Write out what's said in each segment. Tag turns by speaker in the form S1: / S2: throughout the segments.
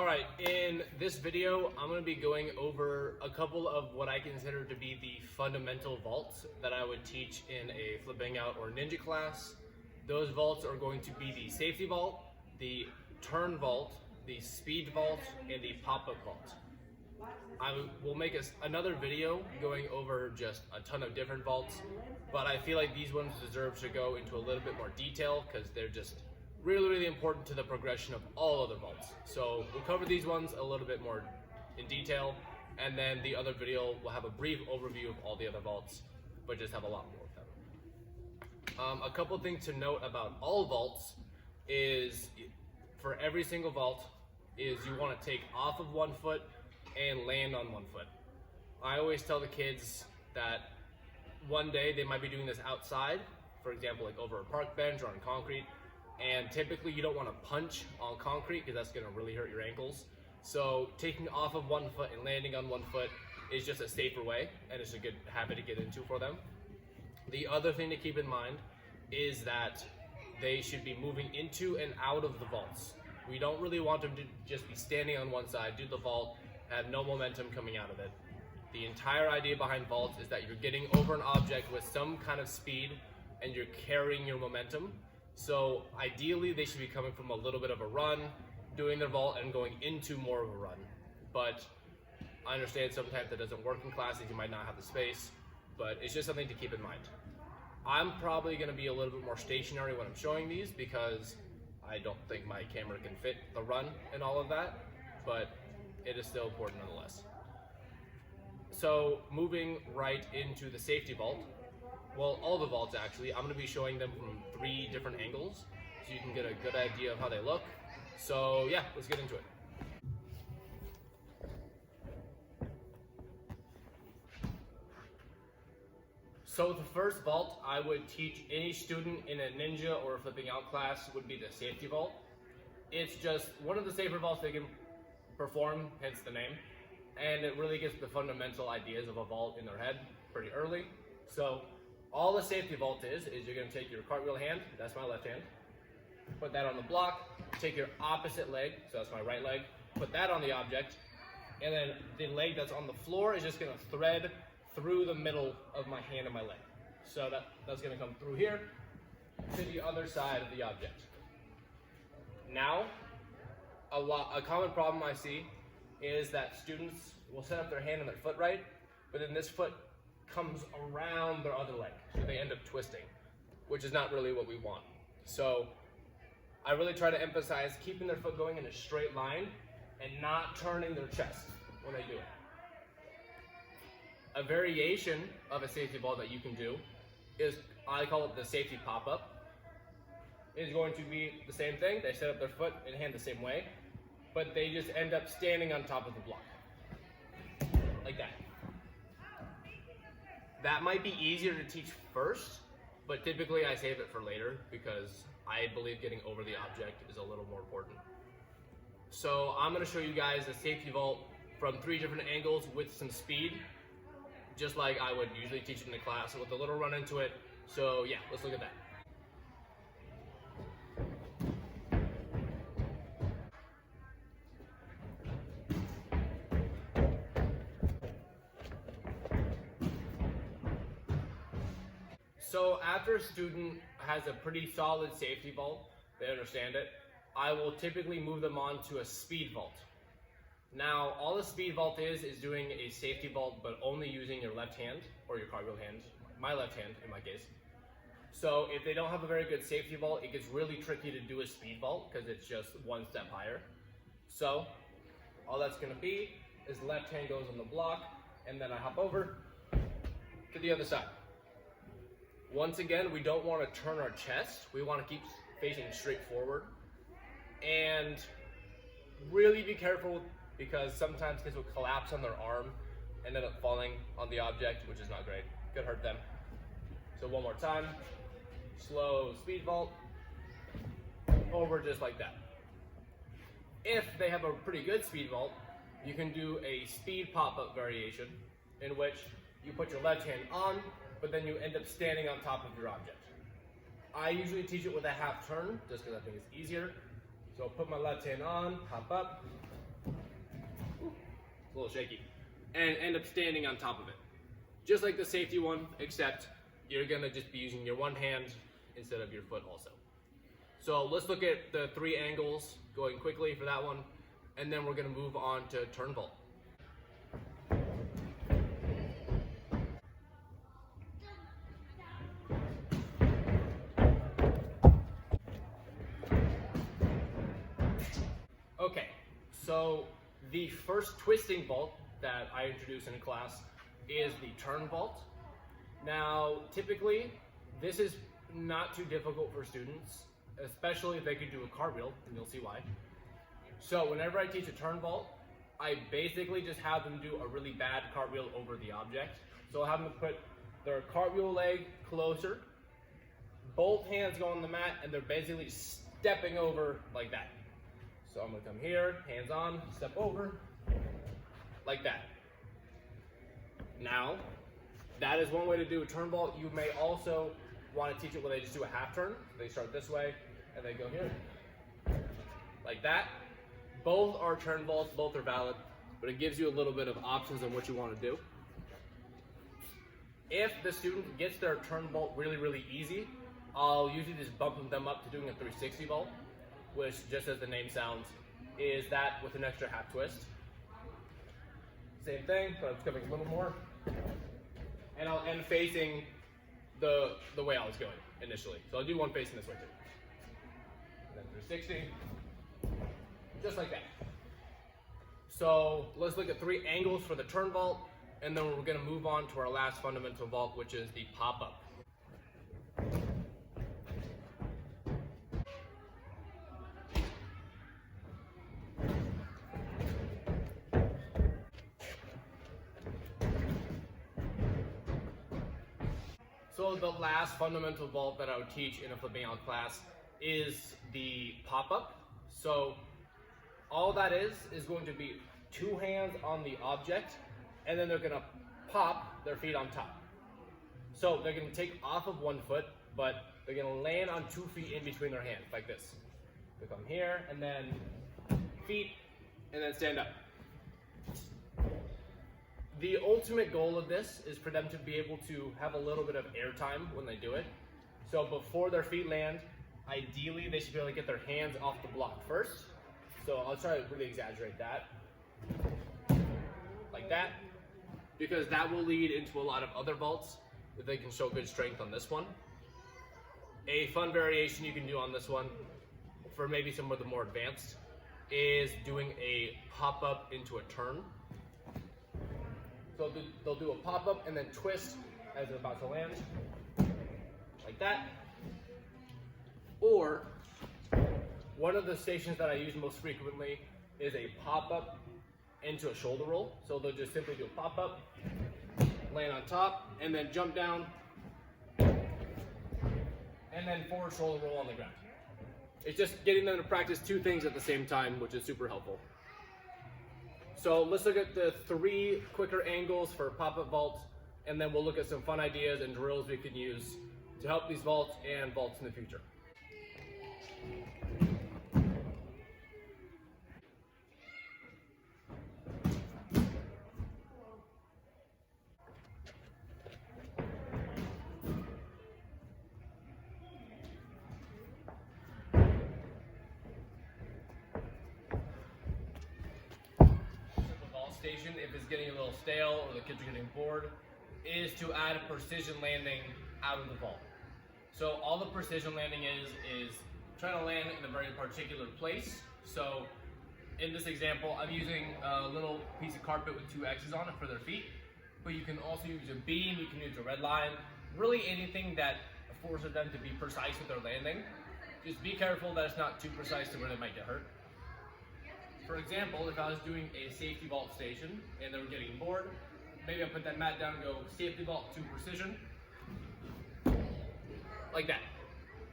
S1: Alright, in this video, I'm going to be going over a couple of what I consider to be the fundamental vaults that I would teach in a flipping out or ninja class. Those vaults are going to be the safety vault, the turn vault, the speed vault, and the pop-up vault. I will make another video going over just a ton of different vaults, but I feel like these ones deserve to go into a little bit more detail because they're just really important to the progression of all other vaults. So we'll cover these ones a little bit more in detail, and then the other video will have a brief overview of all the other vaults, but just have a lot more of them. A couple things to note about all vaults is for every single vault is you want to take off of 1 foot and land on 1 foot. I always tell the kids that one day they might be doing this outside, for example, like over a park bench or on concrete, and typically you don't want to punch on concrete because that's going to really hurt your ankles. So taking off of 1 foot and landing on 1 foot is just a safer way, and it's a good habit to get into for them. The other thing to keep in mind is that they should be moving into and out of the vaults. We don't really want them to just be standing on one side, do the vault, have no momentum coming out of it. The entire idea behind vaults is that you're getting over an object with some kind of speed and you're carrying your momentum. So ideally they should be coming from a little bit of a run, doing their vault and going into more of a run. But I understand sometimes that doesn't work in classes, you might not have the space, but it's just something to keep in mind. I'm probably going to be a little bit more stationary when I'm showing these because I don't think my camera can fit the run and all of that, but it is still important nonetheless. So moving right into the safety vault, well, all the vaults actually, I'm going to be showing them from 3 different angles so you can get a good idea of how they look. So yeah, let's get into it. So the first vault I would teach any student in a ninja or a flipping out class would be the safety vault. It's just one of the safer vaults they can perform, hence the name, and it really gets the fundamental ideas of a vault in their head pretty early. So all the safety vault is you're going to take your cartwheel hand, that's my left hand, put that on the block, take your opposite leg, so that's my right leg, put that on the object, and then the leg that's on the floor is just going to thread through the middle of my hand and my leg. So that's going to come through here to the other side of the object. Now, a common problem I see is that students will set up their hand and their foot right, but then this foot comes around their other leg, so they end up twisting, which is not really what we want. So I really try to emphasize keeping their foot going in a straight line and not turning their chest when they do it. A variation of a safety vault that you can do is, I call it the safety pop-up. It's going to be the same thing. They set up their foot and hand the same way, but they just end up standing on top of the block, like that. That might be easier to teach first, but typically I save it for later because I believe getting over the object is a little more important. So I'm going to show you guys the safety vault from 3 different angles with some speed, just like I would usually teach it in the class with a little run into it. So yeah, let's look at that. So after a student has a pretty solid safety vault, they understand it, I will typically move them on to a speed vault. Now, all a speed vault is doing a safety vault, but only using your left hand, or your cartwheel hand, my left hand in my case. So if they don't have a very good safety vault, it gets really tricky to do a speed vault because it's just 1 step higher. So all that's going to be is left hand goes on the block, and then I hop over to the other side. Once again, we don't want to turn our chest. We want to keep facing straight forward. And really be careful because sometimes kids will collapse on their arm and end up falling on the object, which is not great. Could hurt them. So one more time. Slow speed vault. Over just like that. If they have a pretty good speed vault, you can do a speed pop-up variation in which you put your left hand on, but then you end up standing on top of your object. I usually teach it with a half turn, just because I think it's easier. So I'll put my left hand on, hop up, a little shaky, and end up standing on top of it. Just like the safety one, except you're gonna just be using your one hand instead of your foot also. So let's look at the 3 angles going quickly for that one, and then we're gonna move on to turn vault. Okay, so the first twisting vault that I introduce in class is the turn vault. Now, typically, this is not too difficult for students, especially if they could do a cartwheel, and you'll see why. So whenever I teach a turn vault, I basically just have them do a really bad cartwheel over the object. So I'll have them put their cartwheel leg closer, both hands go on the mat, and they're basically stepping over like that. So I'm gonna come here, hands on, step over, like that. Now, that is one way to do a turn vault. You may also want to teach it where they just do a half turn. They start this way, and they go here, like that. Both are turn vaults, both are valid, but it gives you a little bit of options on what you want to do. If the student gets their turn vault really, really easy, I'll usually just bump them up to doing a 360 vault, which, just as the name sounds, is that with an extra half twist. Same thing, but I'm just coming a little more. And I'll end facing the way I was going initially. So I'll do one facing this way too. And then 360, just like that. So let's look at 3 angles for the turn vault, and then we're gonna move on to our last fundamental vault, which is the pop-up. So the last fundamental vault that I would teach in a flipping out class is the pop-up. So all that is going to be 2 hands on the object, and then they're gonna pop their feet on top. So they're gonna take off of 1 foot, but they're gonna land on 2 feet in between their hands, like this. They come here, and then feet, and then stand up. The ultimate goal of this is for them to be able to have a little bit of air time when they do it. So before their feet land, ideally they should be able to get their hands off the block first. So I'll try to really exaggerate that, like that, because that will lead into a lot of other vaults that they can show good strength on this one. A fun variation you can do on this one, for maybe some of the more advanced, is doing a pop-up into a turn. So they'll do a pop-up and then twist as they're about to land, like that. Or, one of the stations that I use most frequently is a pop-up into a shoulder roll. So they'll just simply do a pop-up, land on top, and then jump down, and then forward shoulder roll on the ground. It's just getting them to practice 2 things at the same time, which is super helpful. So let's look at the 3 quicker angles for pop-up vaults, and then we'll look at some fun ideas and drills we can use to help these vaults and vaults in the future. Station, if it's getting a little stale or the kids are getting bored, is to add a precision landing out of the vault. So all the precision landing is trying to land in a very particular place. So in this example, I'm using a little piece of carpet with 2 X's on it for their feet, but you can also use a beam, you can use a red line, really anything that forces them to be precise with their landing. Just be careful that it's not too precise to where they might get hurt. For example, if I was doing a safety vault station and they were getting bored, maybe I put that mat down and go safety vault to precision, like that.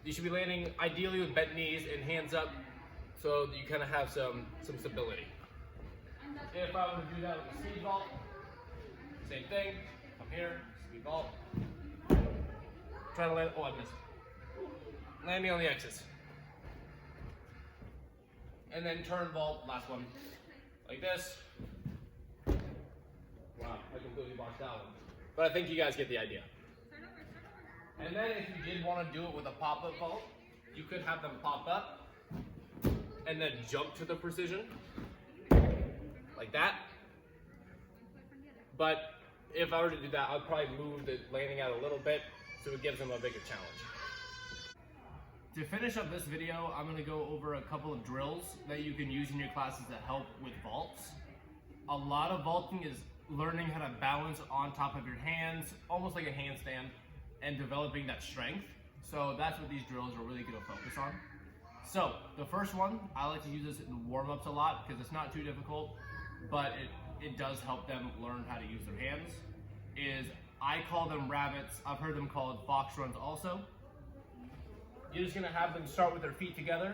S1: You should be landing ideally with bent knees and hands up so that you kind of have some stability. If I were to do that with a speed vault, same thing, come here, speed vault. Try to land, oh I missed. Land me on the X's. And then turn vault, last one, like this. Wow, I completely botched that one. But I think you guys get the idea. And then if you did want to do it with a pop-up vault, you could have them pop up and then jump to the precision, like that. But if I were to do that, I'd probably move the landing out a little bit so it gives them a bigger challenge. To finish up this video, I'm going to go over a couple of drills that you can use in your classes that help with vaults. A lot of vaulting is learning how to balance on top of your hands, almost like a handstand, and developing that strength. So that's what these drills are really going to focus on. So the first one, I like to use this in warm-ups a lot because it's not too difficult, but it does help them learn how to use their hands, is I call them rabbits. I've heard them called fox runs also. You're just gonna have them start with their feet together,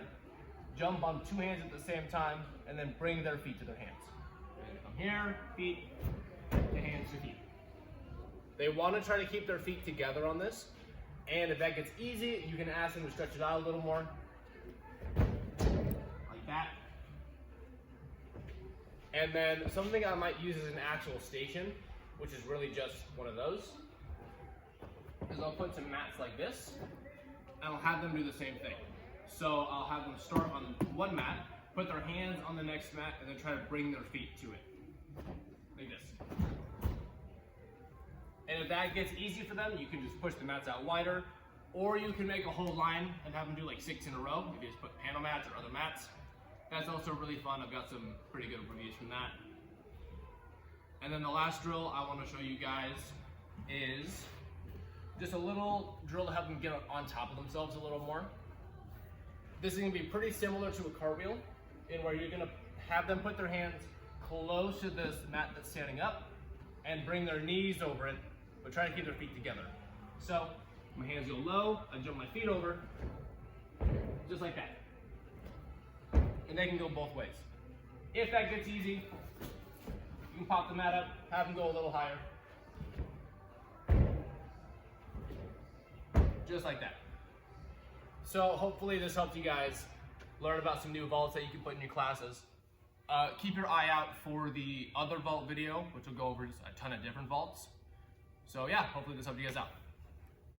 S1: jump on two hands at the same time, and then bring their feet to their hands. Come here, feet, to hands to feet. They wanna try to keep their feet together on this, and if that gets easy, you can ask them to stretch it out a little more, like that. And then something I might use as an actual station, which is really just one of those, is I'll put some mats like this, and I'll have them do the same thing. So I'll have them start on one mat, put their hands on the next mat, and then try to bring their feet to it, like this. And if that gets easy for them, you can just push the mats out wider, or you can make a whole line and have them do like 6 in a row. If you just put panel mats or other mats. That's also really fun. I've got some pretty good reviews from that. And then the last drill I want to show you guys is just a little drill to help them get on top of themselves a little more. This is going to be pretty similar to a cartwheel, in where you're going to have them put their hands close to this mat that's standing up and bring their knees over it, but try to keep their feet together. So my hands go low, I jump my feet over, just like that. And they can go both ways. If that gets easy, you can pop the mat up, have them go a little higher. Just like that. So hopefully this helped you guys learn about some new vaults that you can put in your classes. Keep your eye out for the other vault video, which will go over just a ton of different vaults. So yeah, hopefully this helped you guys out.